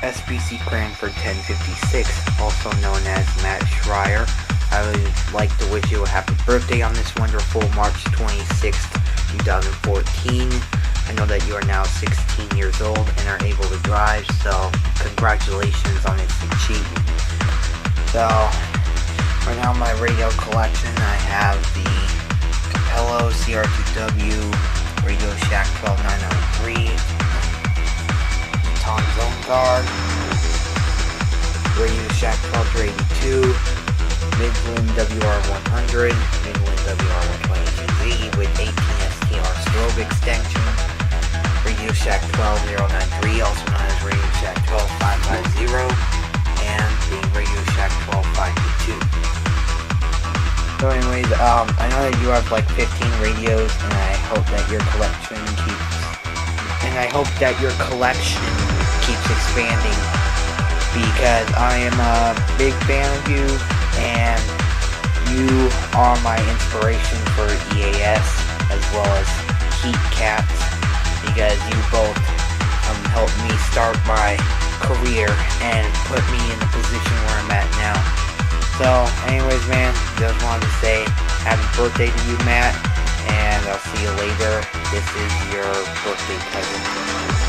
SBC Cranford 1056, also known as Matt Schreier. I would like to wish you a happy birthday on this wonderful March 26th, 2014. I know that you are now 16 years old and are able to drive, so congratulations on this achievement. So, right now in my radio collection, I have the Capello CR2W Radio Shack 12903, Tom Zone Guard, Radio Shack 12382, Midland WR100, Midland WR122Z with 18STR strobe extension, Radio Shack 12093, also known as Radio Shack 12550, and the Radio Shack 12522. So anyways, I know that you have like 15 radios, and I hope that your collection keeps expanding, because I am a big fan of you, and you are my inspiration for EAS as well as Heat Cats, because you both helped me start my career and put me in the position where I'm at now. So anyways, man, just wanted to say happy birthday to you, Matt, and I'll see you later. This is your birthday present.